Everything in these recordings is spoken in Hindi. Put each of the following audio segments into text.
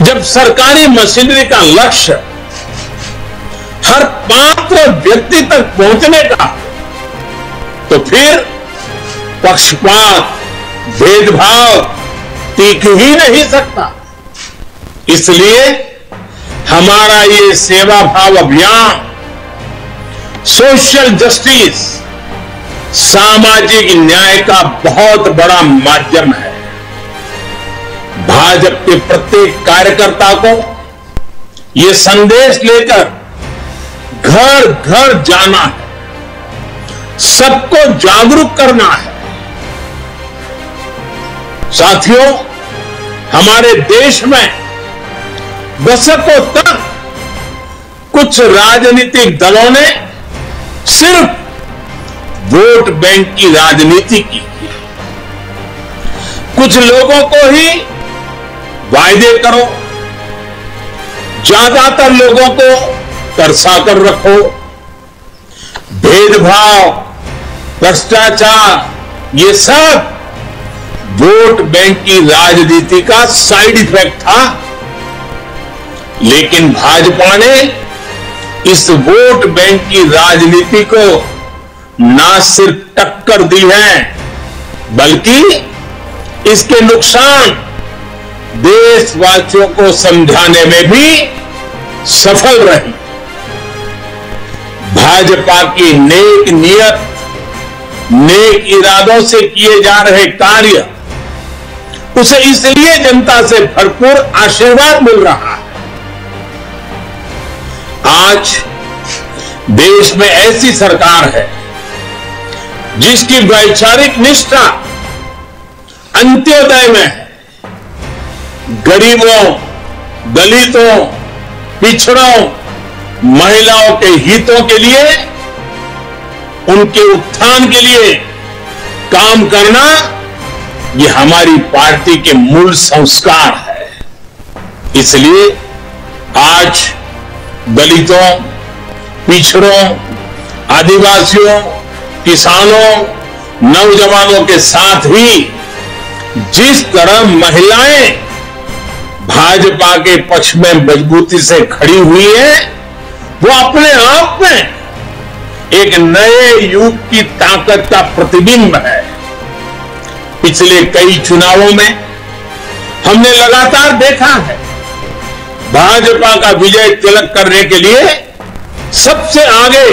जब सरकारी मशीनरी का लक्ष्य हर पात्र व्यक्ति तक पहुंचने का, तो फिर पक्षपात, भेदभाव टिक ही नहीं सकता। इसलिए हमारा ये सेवा भाव अभियान सोशल जस्टिस, सामाजिक न्याय का बहुत बड़ा माध्यम है। भाजपा के प्रत्येक कार्यकर्ता को ये संदेश लेकर घर घर जाना है, सबको जागरूक करना है। साथियों, हमारे देश में दशकों तक कुछ राजनीतिक दलों ने सिर्फ वोट बैंक की राजनीति की। कुछ लोगों को ही वायदे करो, ज्यादातर लोगों को तरसा कर रखो। भेदभाव, भ्रष्टाचार, ये सब वोट बैंक की राजनीति का साइड इफेक्ट था। लेकिन भाजपा ने इस वोट बैंक की राजनीति को ना सिर्फ टक्कर दी है, बल्कि इसके नुकसान देशवासियों को समझाने में भी सफल रही। भाजपा की नेक नियत, नेक इरादों से किए जा रहे कार्य, उसे इसलिए जनता से भरपूर आशीर्वाद मिल रहा है। आज देश में ऐसी सरकार है जिसकी वैचारिक निष्ठा अंत्योदय में है। गरीबों, दलितों, पिछड़ों, महिलाओं के हितों के लिए, उनके उत्थान के लिए काम करना, ये हमारी पार्टी के मूल संस्कार है। इसलिए आज दलितों, पिछड़ों, आदिवासियों, किसानों, नौजवानों के साथ ही जिस तरह महिलाएं भाजपा के पक्ष में मजबूती से खड़ी हुई है, वो अपने आप में एक नए युग की ताकत का प्रतिबिंब है। पिछले कई चुनावों में हमने लगातार देखा है, भाजपा का विजय तिलक करने के लिए सबसे आगे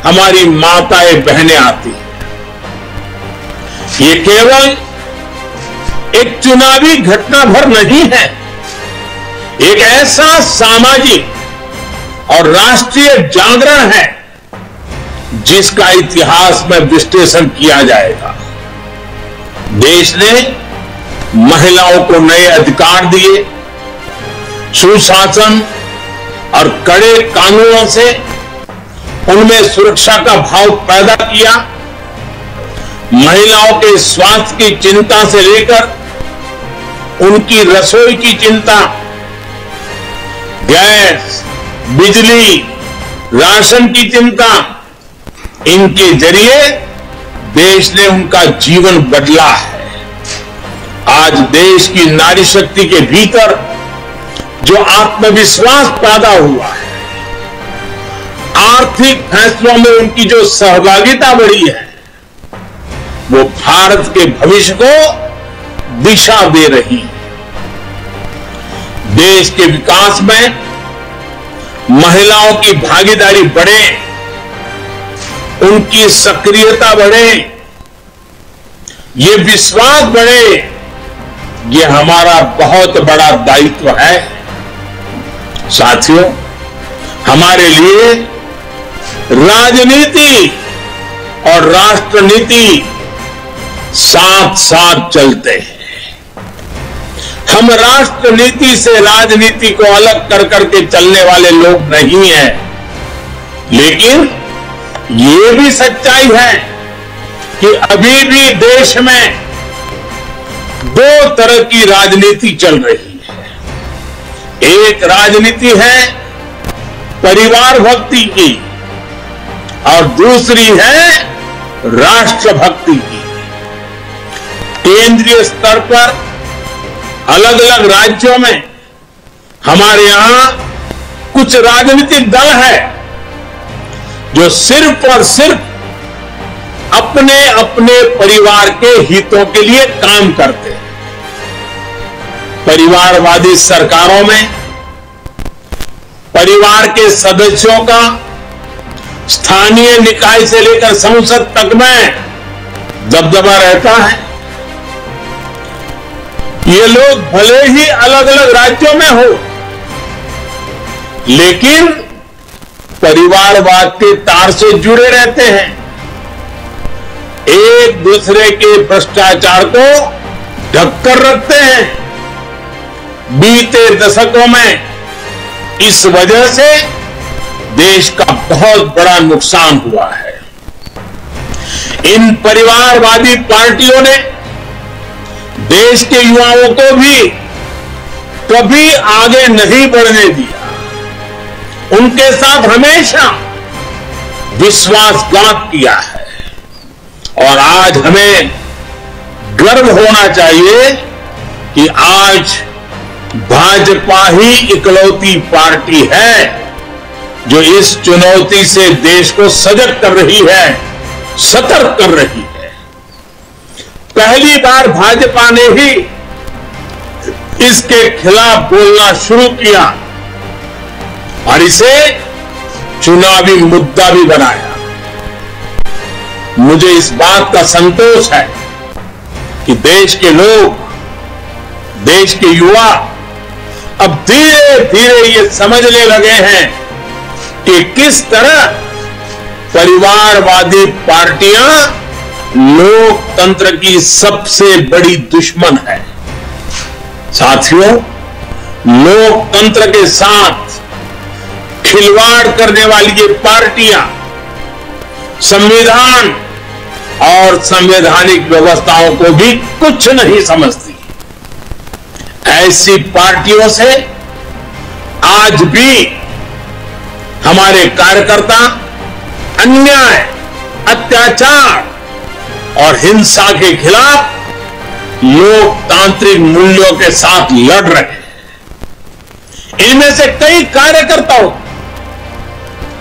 हमारी माताएं बहनें आती हैं। ये केवल एक चुनावी घटना भर नहीं है, एक ऐसा सामाजिक और राष्ट्रीय जागरण है जिसका इतिहास में विश्लेषण किया जाएगा। देश ने महिलाओं को नए अधिकार दिए, सुशासन और कड़े कानूनों से उनमें सुरक्षा का भाव पैदा किया। महिलाओं के स्वास्थ्य की चिंता से लेकर उनकी रसोई की चिंता, गैस, बिजली, राशन की चिंता, इनके जरिए देश ने उनका जीवन बदला है। आज देश की नारी शक्ति के भीतर जो आत्मविश्वास पैदा हुआ है, आर्थिक फैसलों में उनकी जो सहभागिता बढ़ी है, वो भारत के भविष्य को दिशा दे रही है। देश के विकास में महिलाओं की भागीदारी बढ़े, उनकी सक्रियता बढ़े, ये विश्वास बढ़े, ये हमारा बहुत बड़ा दायित्व है। साथियों, हमारे लिए राजनीति और राष्ट्रनीति साथ साथ चलते हैं। हम राष्ट्रनीति से राजनीति को अलग कर करके चलने वाले लोग नहीं हैं, लेकिन ये भी सच्चाई है कि अभी भी देश में दो तरह की राजनीति चल रही है। एक राजनीति है परिवार भक्ति की और दूसरी है राष्ट्र भक्ति की। केंद्रीय स्तर पर अलग अलग राज्यों में हमारे यहां कुछ राजनीतिक दल है जो सिर्फ और सिर्फ अपने अपने परिवार के हितों के लिए काम करते हैं। परिवारवादी सरकारों में परिवार के सदस्यों का स्थानीय निकाय से लेकर संसद तक में दबदबा रहता है। ये लोग भले ही अलग अलग राज्यों में हो, लेकिन परिवारवाद के तार से जुड़े रहते हैं। एक दूसरे के भ्रष्टाचार को ढककर रखते हैं। बीते दशकों में इस वजह से देश का बहुत बड़ा नुकसान हुआ है। इन परिवारवादी पार्टियों ने देश के युवाओं को भी कभी आगे नहीं बढ़ने दिया। उनके साथ हमेशा विश्वासघात किया है। और आज हमें गर्व होना चाहिए कि आज भाजपा ही इकलौती पार्टी है जो इस चुनौती से देश को सजग कर रही है, सतर्क कर रही है। पहली बार भाजपा ने ही इसके खिलाफ बोलना शुरू किया और इसे चुनावी मुद्दा भी बनाया। मुझे इस बात का संतोष है कि देश के लोग, देश के युवा अब धीरे धीरे ये समझने लगे हैं कि किस तरह परिवारवादी पार्टियां लोकतंत्र की सबसे बड़ी दुश्मन है। साथियों, लोकतंत्र के साथ खिलवाड़ करने वाली ये पार्टियां संविधान और संवैधानिक व्यवस्थाओं को भी कुछ नहीं समझती। ऐसी पार्टियों से आज भी हमारे कार्यकर्ता अन्याय, अत्याचार और हिंसा के खिलाफ लोकतांत्रिक मूल्यों के साथ लड़ रहे हैं। इनमें से कई कार्यकर्ताओं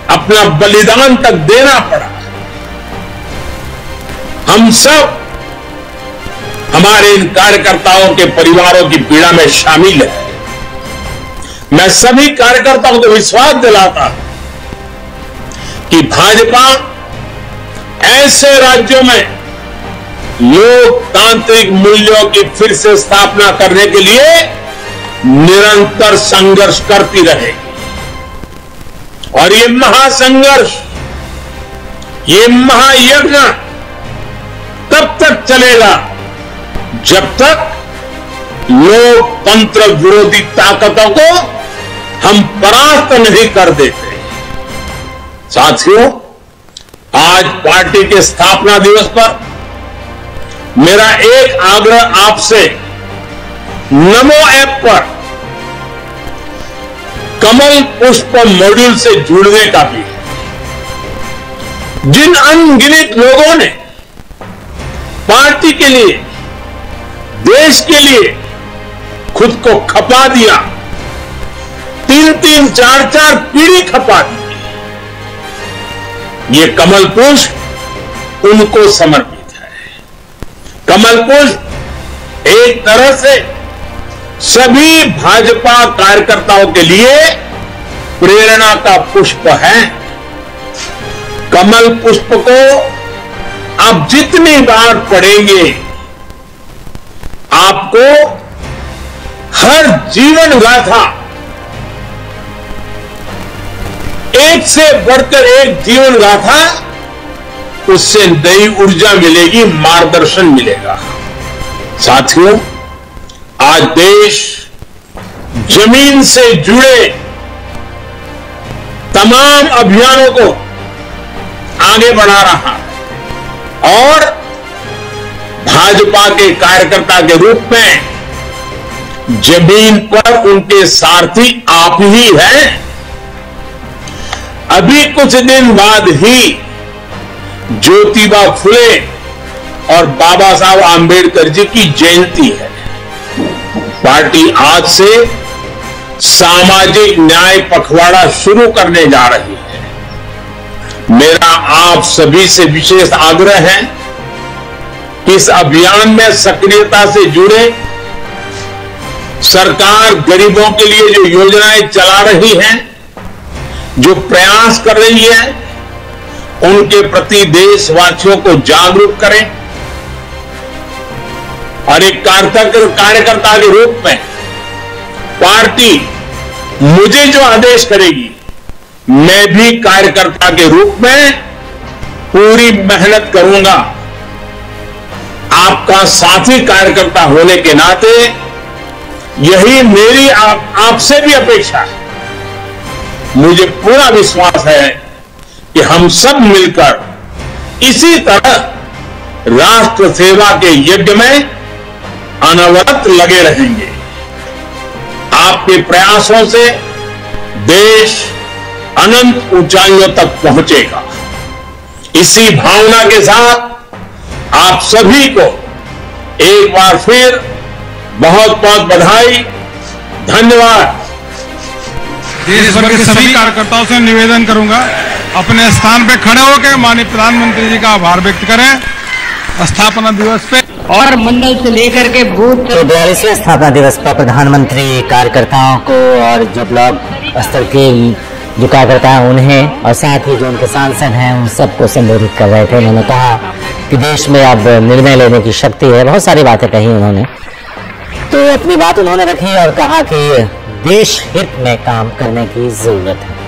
अपना बलिदान तक देना पड़ा। हम सब हमारे इन कार्यकर्ताओं के परिवारों की पीड़ा में शामिल है। मैं सभी कार्यकर्ताओं को विश्वास दिलाता हूं कि भाजपा ऐसे राज्यों में लोकतांत्रिक मूल्यों की फिर से स्थापना करने के लिए निरंतर संघर्ष करती रहेगी। और ये महासंघर्ष, ये महायज्ञ तब तक चलेगा जब तक लोकतंत्र विरोधी ताकतों को हम परास्त नहीं कर देते। साथियों, आज पार्टी के स्थापना दिवस पर मेरा एक आग्रह आपसे नमो ऐप पर कमल पुष्प मॉड्यूल से जुड़ने का भी है। जिन अनगिनत लोगों ने पार्टी के लिए, देश के लिए खुद को खपा दिया, 3-3, 4-4 पीढ़ी खपा दी, ये कमल पुष्प उनको समर्पित है। कमल पुष्प एक तरह से सभी भाजपा कार्यकर्ताओं के लिए प्रेरणा का पुष्प है। कमल पुष्प को आप जितनी बार पढ़ेंगे, आपको हर जीवन गाथा, एक से बढ़कर एक जीवन गाथा, उससे नई ऊर्जा मिलेगी, मार्गदर्शन मिलेगा। साथियों, आज देश जमीन से जुड़े तमाम अभियानों को आगे बढ़ा रहा है और भाजपा के कार्यकर्ता के रूप में जमीन पर उनके सारथी आप ही हैं। अभी कुछ दिन बाद ही ज्योतिबा फुले और बाबा साहब आंबेडकर जी की जयंती है। पार्टी आज से सामाजिक न्याय पखवाड़ा शुरू करने जा रही है। मेरा आप सभी से विशेष आग्रह है कि इस अभियान में सक्रियता से जुड़े। सरकार गरीबों के लिए जो योजनाएं चला रही है, जो प्रयास कर रही है, उनके प्रति देशवासियों को जागरूक करें और एक कार्यकर्ता के रूप में पार्टी मुझे जो आदेश करेगी, मैं भी कार्यकर्ता के रूप में पूरी मेहनत करूंगा। आपका साथी कार्यकर्ता होने के नाते यही मेरी आपसे भी अपेक्षा है। मुझे पूरा विश्वास है कि हम सब मिलकर इसी तरह राष्ट्र सेवा के यज्ञ में अनवरत लगे रहेंगे। आपके प्रयासों से देश अनंत ऊंचाइयों तक पहुंचेगा। इसी भावना के साथ आप सभी को एक बार फिर बहुत बहुत बधाई, धन्यवाद। देश भर के सभी कार्यकर्ताओं से निवेदन करूंगा, अपने स्थान पे खड़े होकर माननीय प्रधानमंत्री जी का आभार व्यक्त करें स्थापना दिवस पे। और मंडल से लेकर के बूथ तो 42वें स्थापना दिवस पर प्रधानमंत्री कार्यकर्ताओं को और जो ब्लॉक स्तर के जो कार्यकर्ता हैं उन्हें और साथ ही जो उनके सांसद हैं उन सबको संबोधित कर रहे थे। उन्होंने कहा कि देश में अब निर्णय लेने की शक्ति है। बहुत सारी बातें कही उन्होंने, तो अपनी बात उन्होंने रखी और कहा कि देश हित में काम करने की जरूरत है।